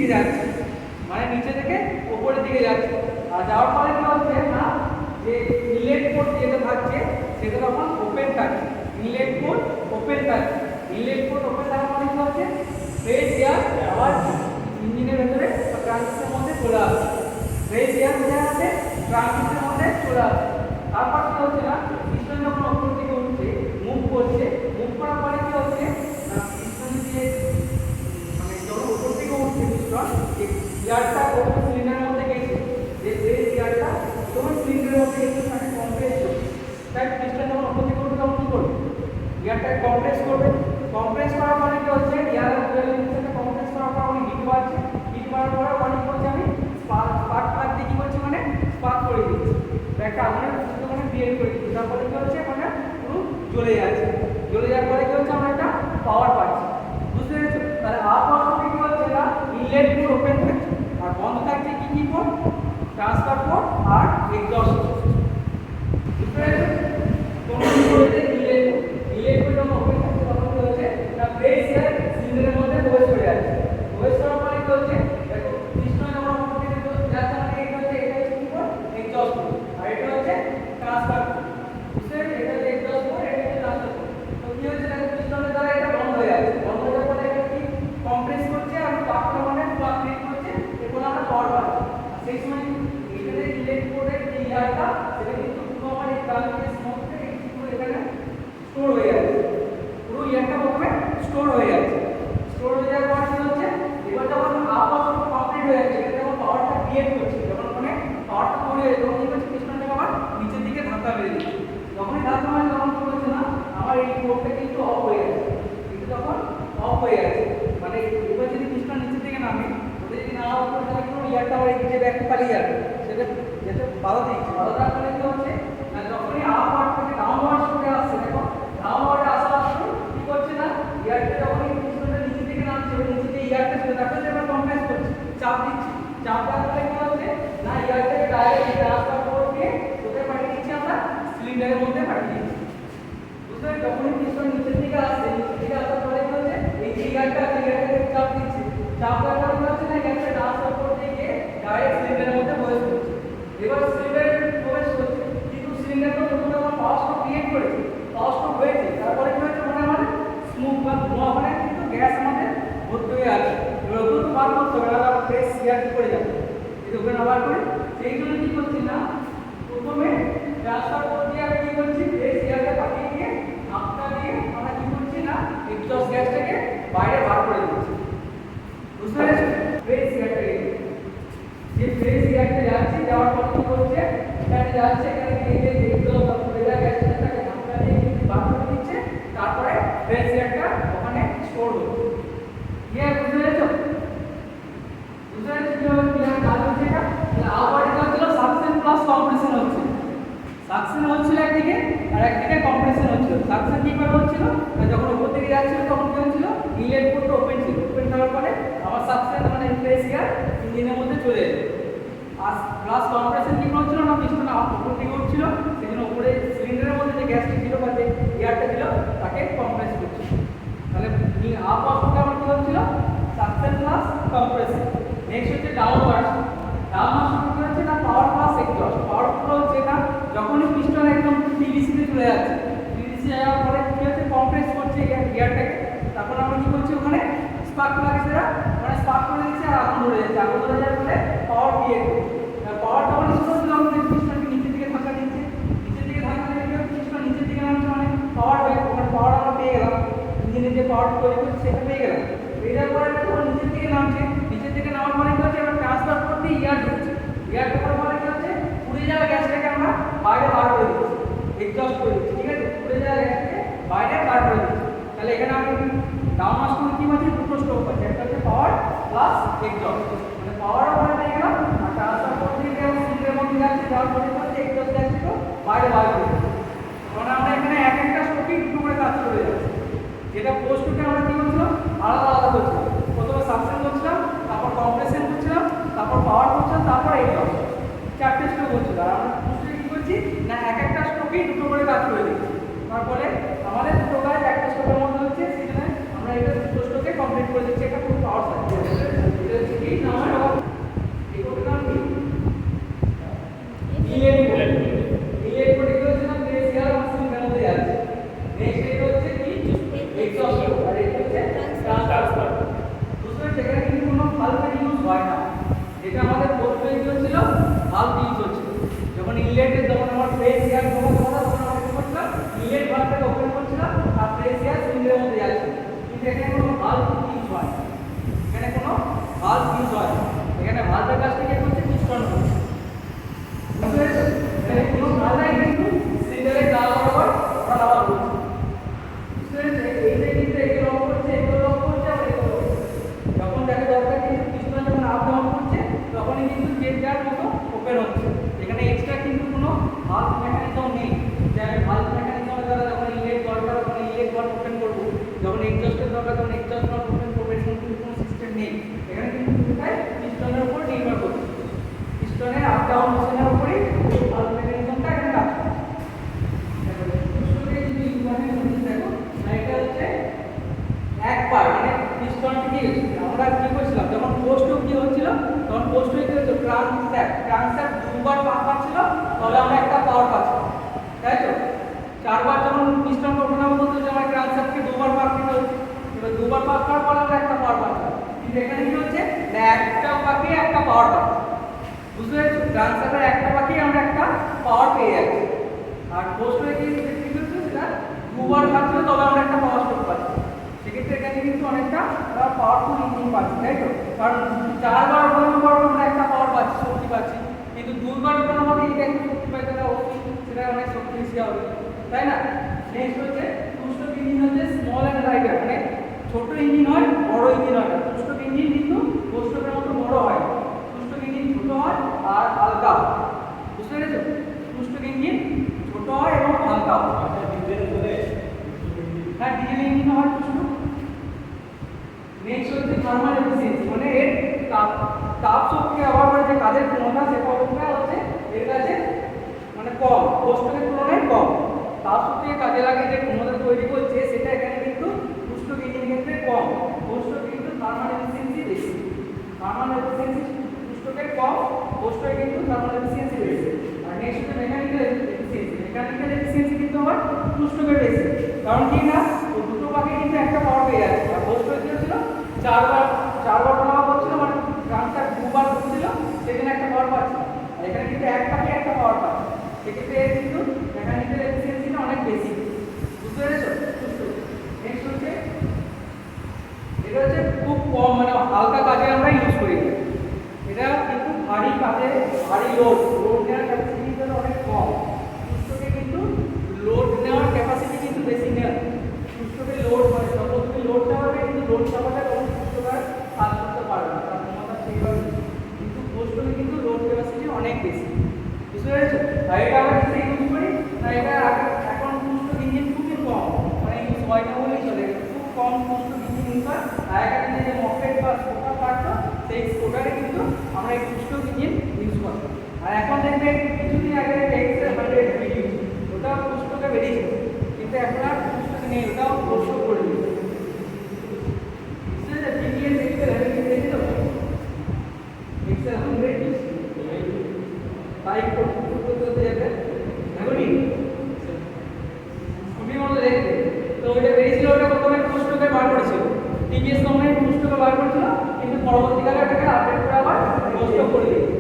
দিকে যাচ্ছে, মানে নিচে থেকে উপরের দিকে যাচ্ছে। আর যাওয়ার ফলে কি হচ্ছে না, যে ইনলেট পোর্ট যেটা থাকছে সেটা তখন ওপেন থাকছে, ইনলেট পোর্ট ওপেন থাকছে। ইনলেট পোর্ট ওপেন থাকার মানে কি হচ্ছে, ফ্রেশ এয়ার আবার ইঞ্জিনের ভেতরে বা ট্রান্সমিটারের মধ্যে চলে আসছে। ফ্রেশ এয়ার কোথায় আছে, ট্রান্সমিটারের মধ্যে চলে আসছে। তারপর কি হচ্ছে না, পিস্টন যখন উপর দিকে উঠছে, মুভ করছে, মুভ করার পরে কি হচ্ছে না, পিস্টন দিয়ে মানে যখন উপর দিকে উঠছে পিস্টন, এয়ারটা ওই সিলিন্ডারের মধ্যে গেছে, যে ফ্রেশ এয়ারটা ওই সিলিন্ডারের মধ্যে গেছে, তাকে কম্প্রেস করছে। তাই পিস্টন যখন উপর দিকে উঠবে তখন কি করবে, এয়ারটাকে কম্প্রেস করবে। কম্প্রেস করার পরে কি হচ্ছে, এয়ারের সাথে কম্প্রেস করার পর অনেক হিট বাড়ছে, হিট বাড়ার পরে অনেক করছে আমি স্পার্ক প্লাগ দিয়ে কি করছি, মানে স্পার্ক করে দিচ্ছি, একটা আগুনের ওখানে ক্রিয়েট করে দিচ্ছি। তারপরে কি হচ্ছে, মানে পুরো জ্বলে যাচ্ছে। জ্বলে যাওয়ার পরে কি হচ্ছে, আমরা একটা পাওয়ার পাচ্ছি। বুঝতে পেরেছো? তাহলে আপ পাওয়ার কি হচ্ছে না, ইনলেট পোর্ট ওপেন থাকছে, আর বন্ধ থাকছে কি কি পোর্ট, ট্রান্সফার পোর্ট আর এক্সজস্ট পোর্ট। বুঝতে পেরেছো? তোমরা কি বলতে ইনলেট পোর্ট যখন ওপেন থাকছে তখন কি হচ্ছে না, ফ্রেশ এয়ার সিলিন্ডারের মধ্যে প্রবেশ করে যাচ্ছে। প্রবেশ করার পরে কি হচ্ছে, দেখো পিস্টন যখন উপর দিকে যাচ্ছে, মানে এটা হচ্ছে কি পোর্ট, এক্সজস্ট পোর্ট, আর এটা হচ্ছে ট্রান্সফার পোর্ট। বুঝতে পেরেছো? এটা হচ্ছে এক্সজস্ট পোর্ট, এটা হচ্ছে ট্রান্সফার পোর্ট। তো কি হচ্ছে, দেখো পিস্টনের দ্বারা এটা বন্ধ হয়ে যাচ্ছে, বন্ধ হয়ে যাওয়ার পরে এটা কি কম্প্রেস করছে, আর প্লাগটা মানে প্লাগ ক্রিয়েট করছে, এরপর আমরা পাওয়ার পাচ্ছি। আর সেই সময় এখানে ইনলেট পোর্টের যে এয়ারটা সেটা কিন্তু পুরো আমার এই ট্রান্সমিটারের মধ্যে পুরো এখানে স্টোর হয়ে যাচ্ছে, পুরো এয়ারটা প্রথমে স্টোর হয়ে যাচ্ছে। স্টোর হয়ে যাওয়ার পর কি হচ্ছে, এবার যখন আপ কমপ্লিট হয়ে যাচ্ছে, এটা যখন পাওয়ারটা ক্রিয়েট করছে, যখন মানে পাওয়ারটা তৈরি হয়ে তখন কি হচ্ছে, পিস্টনটাকে আবার নিচের দিকে ধাক্কা মেরে দিচ্ছে। যখনই ধাক্কা মারে তখন কি হচ্ছে না, আমার এই পোর্টটা কিন্তু অফ হয়ে যাচ্ছে, কিন্তু তখন অফ হয়ে যাচ্ছে, মানে এবার যদি পিস্টন নিচের দিকে নামে, ওটা যদি না অফ করে তাহলে কিন্তু এয়ারটা আবার এই দিকে ব্যাক পালিয়ে যাবে, সেটা যেটা বাধা দিচ্ছে। বাধা দেওয়ার ফলে কি হচ্ছে না, যখনই আপ ওয়ার্ড থেকে ডাউন ওয়ার্ড চলে আসছে, দেখো ডাউন ওয়ার্ডে আসা আসছে কি করছে না, এয়ারটা যখনই পিস্টনটা নিচের দিকে নামছে, ওই নিচে যে এয়ারটা ছিল তাকে এবার কম্প্রেস করছে, চাপ দিচ্ছে। চাপ দেওয়ার ফলে কি হচ্ছে না, এয়ারটাকে ডাইরেক্ট ট্রান্সফার করে কোথায় পাঠিয়ে দিচ্ছি, আমরা সিলিন্ডারের মধ্যে পাঠিয়ে দিচ্ছি। বুঝতে পারছো? যখনই পিস্টন নিচের দিকে আসছে, নিচের দিকে আসার পরে কি হচ্ছে, এই যে এয়ারটাকে চাপ দিচ্ছে, চাপ দেওয়ার পরে কি হচ্ছে না, এয়ারটা ট্রান্সফার করতে গিয়ে ডাইরেক্ট সিলিন্ডারের মধ্যে প্রবেশ করছে। এবার সিলিন্ডারে প্রবেশ করছে, কিন্তু সিলিন্ডারটা প্রথমে আমার পাওয়ার স্ট্রোক ক্রিয়েট করেছে, পাওয়ার স্ট্রোক হয়েছে, তারপরে কি হচ্ছে, মানে আমাদের স্মোক বা ধোঁয়া, মানে কিন্তু গ্যাস আমাদের ভর্তি হয়ে আছে। এবার ওগুলো তো বার করতে হবে, আবার ফ্রেশ এয়ার কি করে যাবে, এই ওখানে আবার করে। সেই জন্য কি করছি না, প্রথমে ট্রান্সফার করতে আমি কি করছি, ফ্রেশ এয়ারটা পাঠিয়ে দিয়ে ধাক্কা দিয়ে আমরা কি করছি না, এক্সজস্ট গ্যাসটাকে বাইরে বার করে দিচ্ছি। বুঝতে পেরেছো? ফ্রেশ এয়ারটাকে যে ফ্রেশ এয়ারটা যাচ্ছে, যাওয়ার পর কি হচ্ছে, এখানে যাচ্ছে, এখানে গিয়ে যে এক্সজস্ট করে দেওয়া গ্যাসটাকে ধাক্কা দিয়ে কিন্তু বার করে দিচ্ছে, তারপরে ফ্রেশ এয়ারটা ওখানে স্টোর হচ্ছে। ক্লিয়ার? বুঝতে পেরেছো? বুঝতে পেরেছো কিভাবে ক্লিয়ার কাজ হচ্ছে এটা? তাহলে আবার এটা হচ্ছিল সাকশন প্লাস কম্প্রেশন হচ্ছে, সাকশন হচ্ছিল একদিকে আর একদিকে কম্প্রেশন হচ্ছিল। সাকশন কিভাবে হচ্ছিল, যখন উপর দিকে যাচ্ছিল তখন কি হচ্ছিল, ইনলেট পোর্টটা ওপেন ছিল, ওপেন থাকার পরে আবার সাকশন মানে ফ্রেশ এয়ার ইঞ্জিনের মধ্যে চলে এলো। আর প্লাস কম্প্রেশন কি হচ্ছিল না, পিস্টন উপর দিকে উঠছিল, সেজন্য উপরে সিলিন্ডারের মধ্যে যে গ্যাসটা ছিল বা যে এয়ারটা ছিল তাকে কম্প্রেস করছিল। তাহলে আপ আউটপুটে আমার কি হচ্ছিল, সাকশন প্লাস কম্প্রেশন। নেক্সট হচ্ছে ডাউনওয়ার্ড। ডাউনওয়ার্ড কি হচ্ছে না, পাওয়ার প্লাস এক্সজস্ট। পাওয়ার ফ্লো হচ্ছে না, যখনই পিস্টন একদম টিডিসিতে চলে যাচ্ছে, টিডিসি যাওয়ার পরে কি হচ্ছে, কম্প্রেস করছে এয়ারটাকে, তারপর আমরা কি করছি, ওখানে স্পার্ক লাগিয়েছে, মানে স্পার্ক করে দিচ্ছে, আর আগুন ধরে যাচ্ছে। আগুন ধরে যাওয়ার ফলে পাওয়ার ক্রিয়েট করছে। পাওয়ার তখন স্টোর হচ্ছে, যখন পিস্টনকে নিচের দিকে ধাক্কা দিচ্ছে, নিচের দিকে ধাক্কা দিলে কি হচ্ছে, পিস্টন নিচের দিকে নামছে, মানে পাওয়ার ব্যাক, মানে পাওয়ার আমরা পেয়ে গেলাম, ইঞ্জিনের যে পাওয়ার তৈরি করছে সেটা পেয়ে গেলাম। পেয়ে যাওয়ার পরে যখন নিচের দিকে নামছে, নিচের দিকে নামার পরে কি হচ্ছে, এবার ট্রান্সফার করতে এয়ার ঢুকছে। এয়ার ঢোকার পরে কি হচ্ছে, পুড়ে যাওয়া গ্যাসটাকে আমরা বাইরে বার করে দিচ্ছি, এক্সজস্ট করে দিচ্ছি। ঠিক আছে? পুড়ে যাওয়া গ্যাসটাকে বাইরে বার করে দিচ্ছি। তাহলে এখানে আমি ডাউন মাস্টার কি পাচ্ছি, দুটো স্ট্রোক পাচ্ছি, একটা হচ্ছে পাওয়ার প্লাস এক্সজস্ট, মানে পাওয়ারও বাইরে পেয়ে গেলাম, আর ট্রান্সফার করতে গিয়ে সিলিন্ডারের মধ্যে যাচ্ছে, যাওয়ার পরে কি হচ্ছে, এক্সজস্ট গ্যাসটাকে বাইরে বার করে দিচ্ছি। কারণ আমরা এখানে এক একটা স্ট্রোকেই দুটো করে কাজ করে যাচ্ছি, যেটা পোস্ট টুকে আমরা কি করছিলাম, আলাদা আলাদা করছিলাম। প্রথমে সাকশন করছিলাম, তারপর কম্প্রেশন করছিলাম, তারপর পাওয়ার করছিলাম, তারপর এক্সজস্ট, চারটে স্ট্রোক করছিল। আর আমরা পোস্টে কি করছি না, এক একটা স্ট্রোকেই দুটো করে কাজ করে দিচ্ছি। তারপরে আমাদের দুটো কাজ একটা স্ট্রোকের মধ্যে হচ্ছে, সেখানে আমরা এটা দুটো স্ট্রোকে কমপ্লিট করে দিচ্ছি, একটা পুরো পাওয়ার সাইকেল। এটা হচ্ছে কি এক্সস্ট আর এটা হচ্ছে ট্রান্সফার। বুঝতে পারছেন, এখানে কিন্তু কোনো ভালভের ইউজ হয় না। যেটা আমাদের পোস্ট হয়ে হচ্ছিল ভালভ ইউজ হচ্ছিল। যখন ইনলেটে যখন আমার প্রেস এয়ার যখন তখন আমরা কি করছিলাম, ইনলেট ভালভটাকে ওপেন করছিলাম আর প্রেস এয়ার সিলিন্ডারের মধ্যে যাচ্ছে। কিন্তু এখানে কোনো ভালভ ইউজ হয় না, এখানে কোনো ভালভ ইউজ হয় না। এখানে ভালভের কাছ থেকে হচ্ছে পিস্টন হচ্ছে। বুঝতে পেরেছেন, এখানে কোনো ভালভই কিন্তু সিলিন্ডারের গা বরাবর বরাবর হচ্ছে। বুঝতে পেরেছেন, এইটা কিন্তু এগুলো অফ করছে, এগুলো অফ করছে আর এগুলো অফ করছে। যখন দেখা দরকার কিন্তু পিস্টন যখন আপ ডাউন করছে তখনই কিন্তু যে যার মতো ওপেন হচ্ছে। এখানে এক্সট্রা কিন্তু কোনো ভালভ মেকানিজম নেই যে আমি ভালভ মেকানিজমের দ্বারা যখন ইনলেট দরকার তখন ইনলেট ভালভ ওপেন করব, যখন এক্সজস্টের দরকার তখন এক্সজস্ট ভালভ ওপেন করব। এরকম কিন্তু কোনো সিস্টেম নেই। এখানে কিন্তু পুরোটাই পিস্টনের উপর নির্ভর করছে। পিস্টনের আপ ডাউন মোশনের উপরেই এই ভালভ মেকানিজমটা এখানে কাজ করে। পিস্টনের যদি ইম্পর্টেন্ট জিনিস দেখো, এটা হচ্ছে একবার মানে পিস্টনটি কি আমরা কি করছিলাম যখন পোস্ট কি হচ্ছিল তখন পোস্ট হয়ে গেছিল ক্রাঙ্কশ্যাফট দুবার পাক পাচ্ছিল, তবে আমরা একটা পাওয়ার পাচ্ছি, তাই তো? চারবার যখন পিস্টন ওঠানো বলতো যে আমার ক্রাঙ্কশ্যাফটকে দুবার পাক দিতে হচ্ছে, এবার দুবার পাক করার পর আমরা একটা পাওয়ার পাচ্ছি। কিন্তু এখানে কি হচ্ছে না একটা পাকে একটা পাওয়ার পাচ্ছি। বুঝতে পেরেছো, ক্রাঙ্কশ্যাফটের একটা পাকে আমরা একটা পাওয়ার পেয়ে যাচ্ছি। আর পোস্ট হয়ে কি হচ্ছে সেটা দুবার পাচ্ছিল তবে আমরা একটা পাওয়ার স্ট্রোক পাচ্ছি। সেক্ষেত্রে এখানে কিন্তু অনেকটা পাওয়ারফুল ইঞ্জিন পাচ্ছি, তাই তো? কারণ চারবার ওঠানোর পর আমরা একটা পাওয়ার পাচ্ছি, শক্তি পাচ্ছি। কিন্তু দুবার ওঠানোর পর এই একটু শক্তি পাই, তাহলে অবশ্যই সেটা অনেক শক্তি বেশি হবে, তাই না? নেক্সট হচ্ছে টু স্ট্রোক ইঞ্জিন হচ্ছে স্মল অ্যান্ড লাইটার, মানে ছোট ইঞ্জিন হয় বড় ইঞ্জিন হয় না। টু স্ট্রোক ইঞ্জিন কিন্তু ফোর স্ট্রোকের মতো বড় হয়, টু স্ট্রোক ইঞ্জিন ছোট হয় আর হালকা। বুঝতে পেরেছো, টু স্ট্রোক ইঞ্জিন ছোট হয় এবং হালকা হয়। হ্যাঁ, ডিজেল ইঞ্জিন হয় টু স্ট্রোক। নেক্সট হচ্ছে থার্মাল এফিসিয়েন্সি, মানে এর তাপ শক্তি ব্যবহার করে যে কাজের ক্ষমতা সেটা হচ্ছে এর কাছে মানে কম, পোস্টের তুলনায় কম। তাপ শক্তি কাজে লাগে যে ক্ষমতা তৈরি করছে সেটা এখানে কিন্তু টু-স্ট্রোক ইঞ্জিনের ক্ষেত্রে কম, ফোর-স্ট্রোক কিন্তু থার্মাল এফিসিয়েন্সি বেশি। থার্মাল এফিসিয়েন্সি টু-স্ট্রোকের কম, ফোর-স্ট্রোকে কিন্তু থার্মাল এফিসিয়েন্সি বেশি। আর নেক্সট হচ্ছে মেকানিক্যাল এফিসিয়েন্সি, মেকানিক্যাল এফিসিয়েন্সি কিন্তু আবার টু-স্ট্রোকের বেশি। কারণ কি না, ও দুটো পাকে কিন্তু একটা পাওয়ার পেয়ে যাচ্ছে। আর ফোর-স্ট্রোক কি হচ্ছিল চারবার টানা করছিল, মানে ক্রাঙ্কশ্যাফট দুবার ঘুরছিল, সেখানে একটা পাওয়ার পাচ্ছে। আর এখানে কিন্তু এক পাকে একটা পাওয়ার পাচ্ছে। সেক্ষেত্রে এর কিন্তু মেকানিক্যাল এফিসিয়েন্সিটা অনেক বেশি। বুঝতে পেরেছো? নেক্সট হচ্ছে এটা হচ্ছে খুব কম, মানে হালকা কাজে আমরা ইউজ করি। এটা কিন্তু ভারী কাজে ভারী লোড নেওয়ার ক্যাপাসিটি অনেক কম। টু-স্ট্রোকে কিন্তু লোড নেওয়ার ক্যাপাসিটি কিন্তু বেশি নেই। টু-স্ট্রোকে লোড হয়, যখন তুমি লোড চাপাবে কিন্তু লোড চাপাটা তখন টু-স্ট্রোক আর কাজ করতে পারবে না, তার ক্ষমতা সেইভাবে। কিন্তু ফোর-স্ট্রোকে কিন্তু লোড ক্যাপাসিটি অনেক বেশি। বুঝতে পেরেছো? আর এটা আমরা কিসে ইউজ করি না, এটা এখন টু-স্ট্রোক ইঞ্জিন খুবই কম, মানে ইউজ হয় না বলেই চলে, খুব কম টু-স্ট্রোক ইঞ্জিন ইউজ হয়। আগেকার দিনে যে মকটেল বা স্কোটার কাটতো সেই স্কোটারে কিন্তু আমরা এই টু-স্ট্রোক ইঞ্জিন ইউজ করতাম। আর এখন দেখবে কিছুদিন আগে XL100 বেরিয়েছে, ওটাও টু-স্ট্রোকে বেরিয়েছে, কিন্তু এখন আর টু-স্ট্রোকে নেই, ওটাও ফোর-স্ট্রোক করে দিয়েছে। বুঝতে পেরেছো? TVS XL100 দেখে তো XL100 বাইক করতে যাবে এখনই খুবই মতো দেখতে। তো ওইটা বেরিয়েছিল, ওটা প্রথমে টু-স্ট্রোকে বার করেছিল, টিভিএস কোম্পানি টু-স্ট্রোকে বার করেছিল, কিন্তু পরবর্তীকালে ওটাকে আপডেট করে আবার ফোর-স্ট্রোক করে দিয়েছে।